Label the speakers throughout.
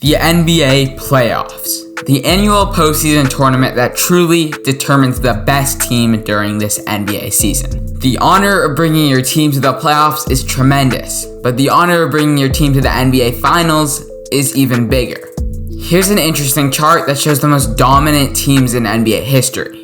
Speaker 1: The NBA playoffs, the annual postseason tournament that truly determines the best team during this NBA season. The honor of bringing your team to the playoffs is tremendous, but the honor of bringing your team to the NBA Finals is even bigger. Here's an interesting chart that shows the most dominant teams in NBA history.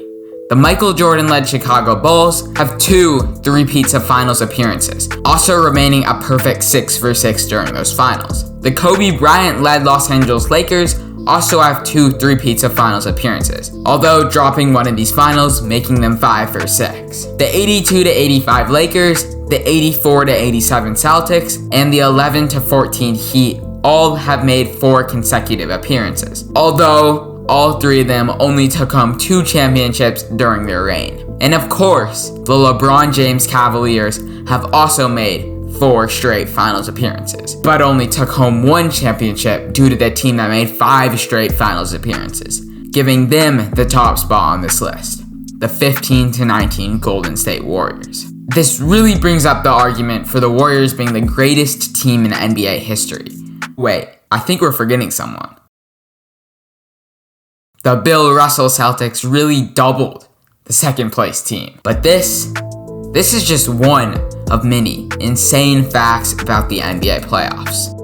Speaker 1: The Michael Jordan-led Chicago Bulls have 2 three-peats of finals appearances, also remaining a perfect 6-for-6 during those finals. The Kobe Bryant-led Los Angeles Lakers also have 2 three-peats of finals appearances, although dropping one in these finals, making them 5-for-6. The 82-85 Lakers, the 84-87 Celtics, and the 11-14 Heat all have made 4 consecutive appearances, although all 3 of them only took home 2 championships during their reign. And of course, the LeBron James Cavaliers have also made 4 straight finals appearances, but only took home 1 championship due to the team that made 5 straight finals appearances, giving them the top spot on this list, the 15-19 Golden State Warriors. This really brings up the argument for the Warriors being the greatest team in NBA history. Wait, I think we're forgetting someone. The Bill Russell Celtics really doubled the second place team. But this is just one of many insane facts about the NBA playoffs.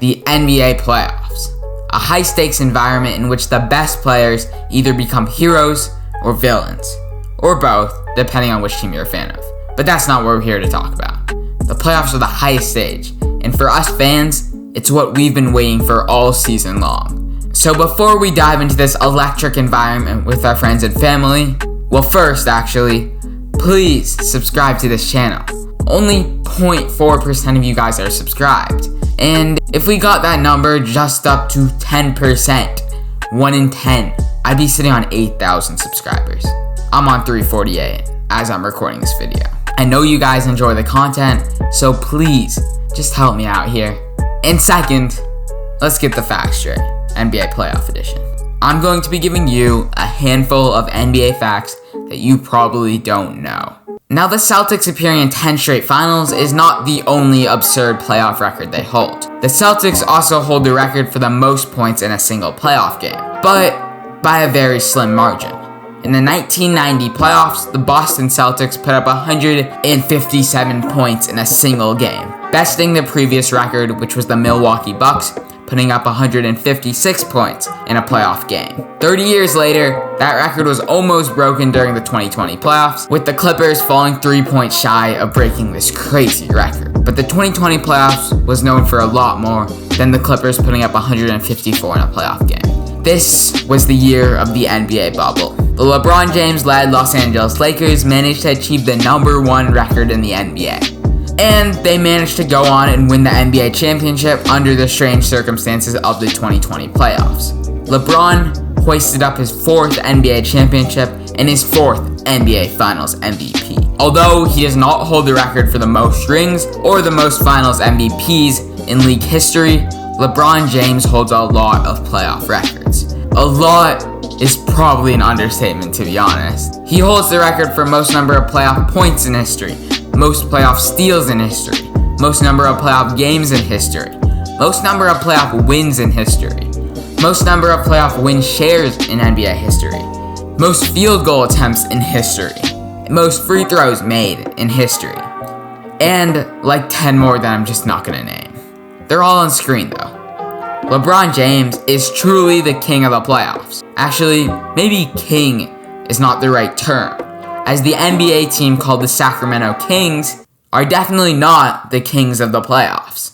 Speaker 1: The NBA playoffs, a high-stakes environment in which the best players either become heroes or villains, or both, depending on which team you're a fan of. But that's not what we're here to talk about. The playoffs are the highest stage, and for us fans, it's what we've been waiting for all season long. So before we dive into this electric environment with our friends and family, well first actually, please subscribe to this channel. Only 0.4% of you guys are subscribed. And if we got that number just up to 10%, 1 in 10, I'd be sitting on 8,000 subscribers. I'm on 348 as I'm recording this video. I know you guys enjoy the content, so please just help me out here. And second, let's get the facts straight. NBA Playoff Edition. I'm going to be giving you a handful of NBA facts that you probably don't know. Now, the Celtics appearing in 10 straight finals is not the only absurd playoff record they hold. The Celtics also hold the record for the most points in a single playoff game, but by a very slim margin. In the 1990 playoffs, the Boston Celtics put up 157 points in a single game, besting the previous record, which was the Milwaukee Bucks, putting up 156 points in a playoff game. 30 years later, that record was almost broken during the 2020 playoffs, with the Clippers falling 3 points shy of breaking this crazy record. But the 2020 playoffs was known for a lot more than the Clippers putting up 154 in a playoff game. This was the year of the NBA bubble. The LeBron James-led Los Angeles Lakers managed to achieve the #1 record in the NBA. And they managed to go on and win the NBA championship under the strange circumstances of the 2020 playoffs. LeBron hoisted up his 4th NBA championship and his 4th NBA Finals MVP. Although he does not hold the record for the most rings or the most Finals MVPs in league history, LeBron James holds a lot of playoff records. A lot is probably an understatement, to be honest. He holds the record for most number of playoff points in history, most playoff steals in history, most number of playoff games in history, most number of playoff wins in history, most number of playoff win shares in NBA history, most field goal attempts in history, most free throws made in history, and like 10 more that I'm just not gonna name. They're all on screen though. LeBron James is truly the king of the playoffs. Actually, maybe king is not the right term, as the NBA team called the Sacramento Kings are definitely not the kings of the playoffs.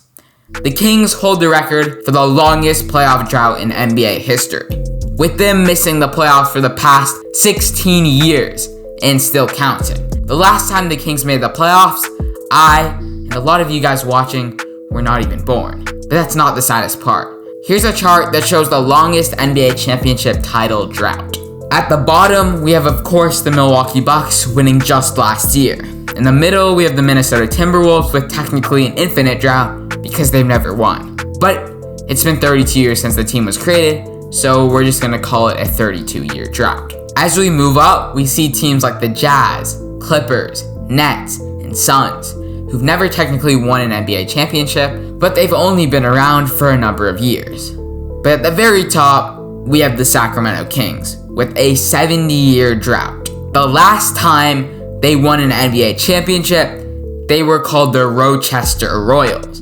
Speaker 1: The Kings hold the record for the longest playoff drought in NBA history, with them missing the playoffs for the past 16 years and still counting. The last time the Kings made the playoffs, I, and a lot of you guys watching, were not even born. But that's not the saddest part. Here's a chart that shows the longest NBA championship title drought. At the bottom, we have of course the Milwaukee Bucks winning just last year. In the middle, we have the Minnesota Timberwolves with technically an infinite drought because they've never won. But it's been 32 years since the team was created, so we're just gonna call it a 32-year drought. As we move up, we see teams like the Jazz, Clippers, Nets, and Suns, who've never technically won an NBA championship, but they've only been around for a number of years. But at the very top, we have the Sacramento Kings with a 70-year drought. The last time they won an NBA championship, they were called the Rochester Royals.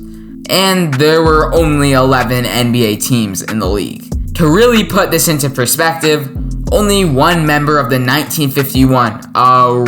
Speaker 1: And there were only 11 NBA teams in the league. To really put this into perspective, only one member of the 1951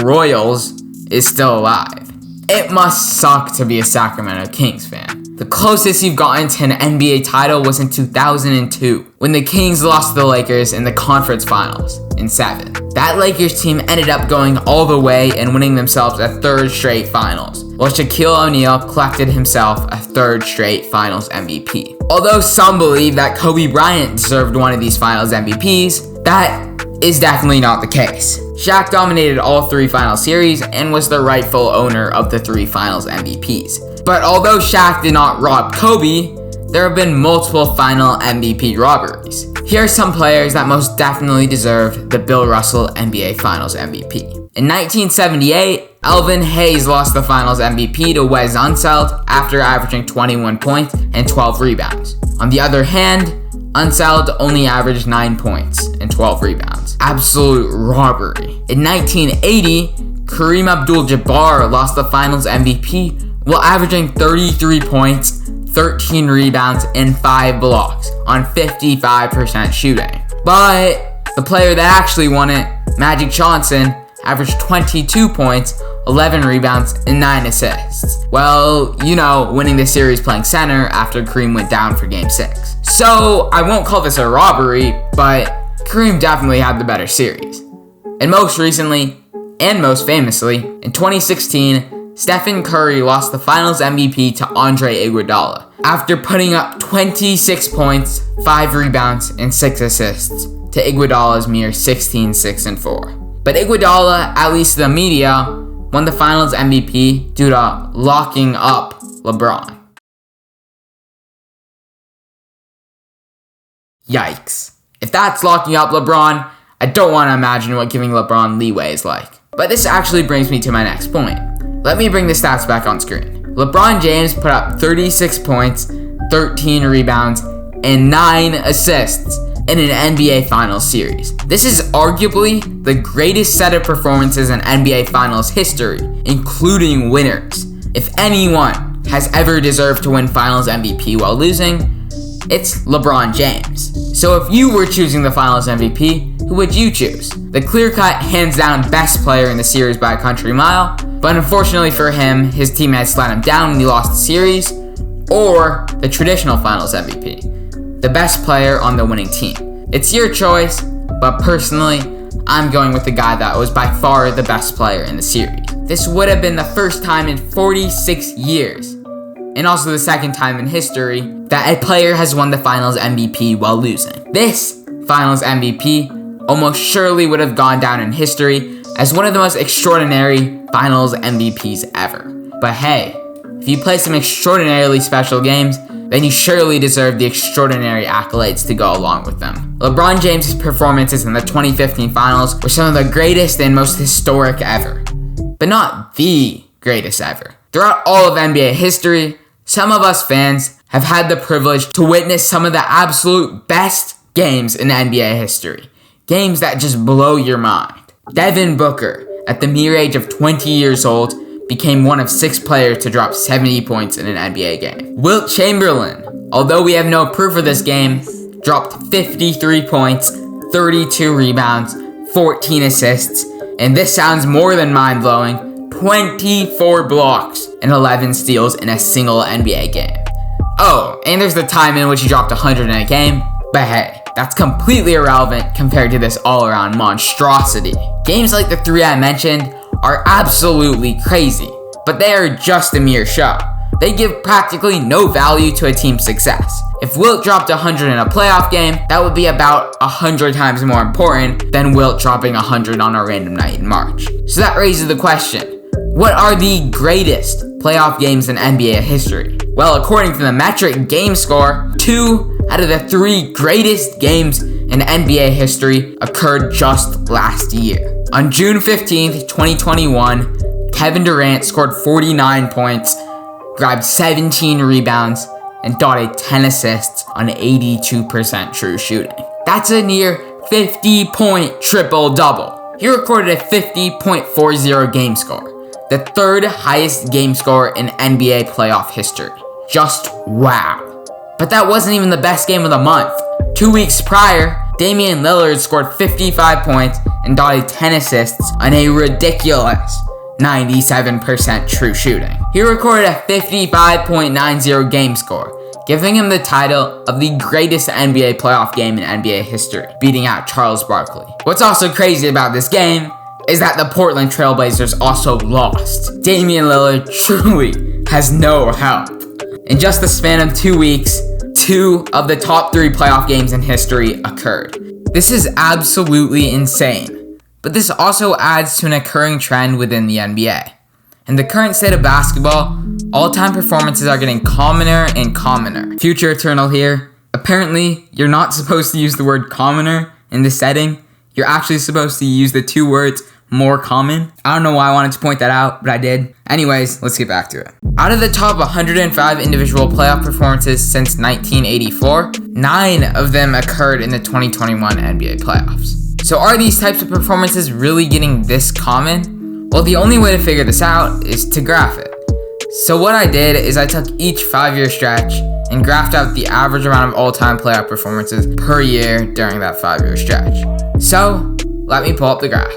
Speaker 1: Royals is still alive. It must suck to be a Sacramento Kings fan. The closest you've gotten to an NBA title was in 2002, when the Kings lost to the Lakers in the conference finals in 7. That Lakers team ended up going all the way and winning themselves a third straight finals, while Shaquille O'Neal collected himself a third straight finals MVP. Although some believe that Kobe Bryant deserved one of these finals MVPs, that is definitely not the case. Shaq dominated all 3 final series and was the rightful owner of the 3 finals MVPs. But although Shaq did not rob Kobe, there have been multiple final MVP robberies. Here are some players that most definitely deserved the Bill Russell NBA Finals MVP. In 1978, Elvin Hayes lost the Finals MVP to Wes Unseld after averaging 21 points and 12 rebounds. On the other hand, Unseld only averaged 9 points and 12 rebounds. Absolute robbery. In 1980, Kareem Abdul-Jabbar lost the Finals MVP while averaging 33 points, 13 rebounds, and 5 blocks on 55% shooting. But the player that actually won it, Magic Johnson, averaged 22 points, 11 rebounds, and 9 assists. Well, winning the series playing center after Kareem went down for Game 6. So, I won't call this a robbery, but Kareem definitely had the better series. And most recently, and most famously, in 2016, Stephen Curry lost the Finals MVP to Andre Iguodala after putting up 26 points, 5 rebounds, and 6 assists to Iguodala's mere 16, 6, and 4. But Iguodala, at least the media, won the Finals MVP due to locking up LeBron. Yikes. If that's locking up LeBron, I don't want to imagine what giving LeBron leeway is like. But this actually brings me to my next point. Let me bring the stats back on screen. LeBron James put up 36 points, 13 rebounds, and 9 assists in an NBA Finals series. This is arguably the greatest set of performances in NBA Finals history, including winners. If anyone has ever deserved to win Finals MVP while losing, it's LeBron James. So if you were choosing the Finals MVP, who would you choose? The clear-cut, hands-down best player in the series by a country mile, but unfortunately for him, his teammates let him down when he lost the series, or the traditional Finals MVP, the best player on the winning team. It's your choice, but personally, I'm going with the guy that was by far the best player in the series. This would have been the first time in 46 years, and also the second time in history, that a player has won the Finals MVP while losing. This Finals MVP almost surely would have gone down in history as one of the most extraordinary Finals MVPs ever. But hey, if you play some extraordinarily special games, then you surely deserve the extraordinary accolades to go along with them. LeBron James' performances in the 2015 Finals were some of the greatest and most historic ever, but not the greatest ever. Throughout all of NBA history, some of us fans have had the privilege to witness some of the absolute best games in NBA history. Games that just blow your mind. Devin Booker, at the mere age of 20 years old, became one of 6 players to drop 70 points in an NBA game. Wilt Chamberlain, although we have no proof of this game, dropped 53 points, 32 rebounds, 14 assists, and this sounds more than mind-blowing, 24 blocks and 11 steals in a single NBA game. Oh, and there's the time in which he dropped 100 in a game, but hey, that's completely irrelevant compared to this all-around monstrosity. Games like the 3 I mentioned are absolutely crazy, but they are just a mere show. They give practically no value to a team's success. If Wilt dropped 100 in a playoff game, that would be about 100 times more important than Wilt dropping 100 on a random night in March. So that raises the question, what are the greatest playoff games in NBA history? Well, according to the metric game score, 2 out of the 3 greatest games in NBA history occurred just last year. On June 15th, 2021, Kevin Durant scored 49 points, grabbed 17 rebounds, and dotted 10 assists on 82% true shooting. That's a near 50-point triple-double. He recorded a 50.40 game score, the third highest game score in NBA playoff history. Just wow. But that wasn't even the best game of the month. 2 weeks prior, Damian Lillard scored 55 points and dotted 10 assists on a ridiculous 97% true shooting. He recorded a 55.90 game score, giving him the title of the greatest NBA playoff game in NBA history, beating out Charles Barkley. What's also crazy about this game is that the Portland Trailblazers also lost. Damian Lillard truly has no help. In just the span of 2 weeks, 2 of the top 3 playoff games in history occurred. This is absolutely insane, but this also adds to an occurring trend within the NBA. In the current state of basketball, all-time performances are getting commoner and commoner. Future Eternal here. Apparently, you're not supposed to use the word commoner in this setting. You're actually supposed to use the 2 words more common. I don't know why I wanted to point that out, but I did. Anyways, let's get back to it. Out of the top 105 individual playoff performances since 1984, 9 of them occurred in the 2021 NBA playoffs. So are these types of performances really getting this common? Well, the only way to figure this out is to graph it. So what I did is I took each 5-year stretch and graphed out the average amount of all-time playoff performances per year during that 5-year stretch. So let me pull up the graph.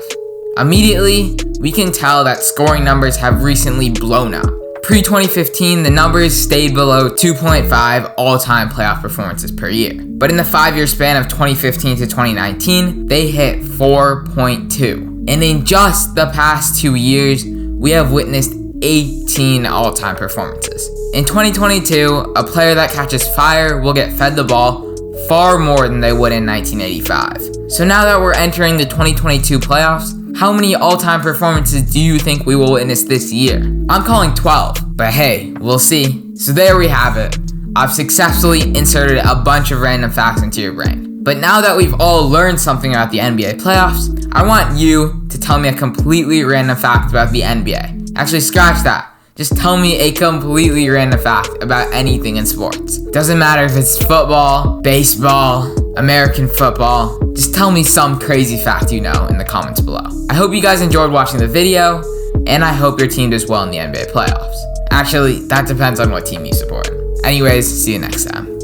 Speaker 1: Immediately, we can tell that scoring numbers have recently blown up. Pre-2015, the numbers stayed below 2.5 all-time playoff performances per year. But in the 5-year span of 2015 to 2019, they hit 4.2. And in just the past 2 years, we have witnessed 18 all-time performances. In 2022, a player that catches fire will get fed the ball far more than they would in 1985. So now that we're entering the 2022 playoffs, how many all-time performances do you think we will witness this year? I'm calling 12, but hey, we'll see. So there we have it. I've successfully inserted a bunch of random facts into your brain. But now that we've all learned something about the NBA playoffs, I want you to tell me a completely random fact about the NBA. Actually, scratch that. Just tell me a completely random fact about anything in sports. Doesn't matter if it's football, baseball, American football. Just tell me some crazy fact you know in the comments below. I hope you guys enjoyed watching the video, and I hope your team does well in the NBA playoffs. Actually, that depends on what team you support. Anyways, see you next time.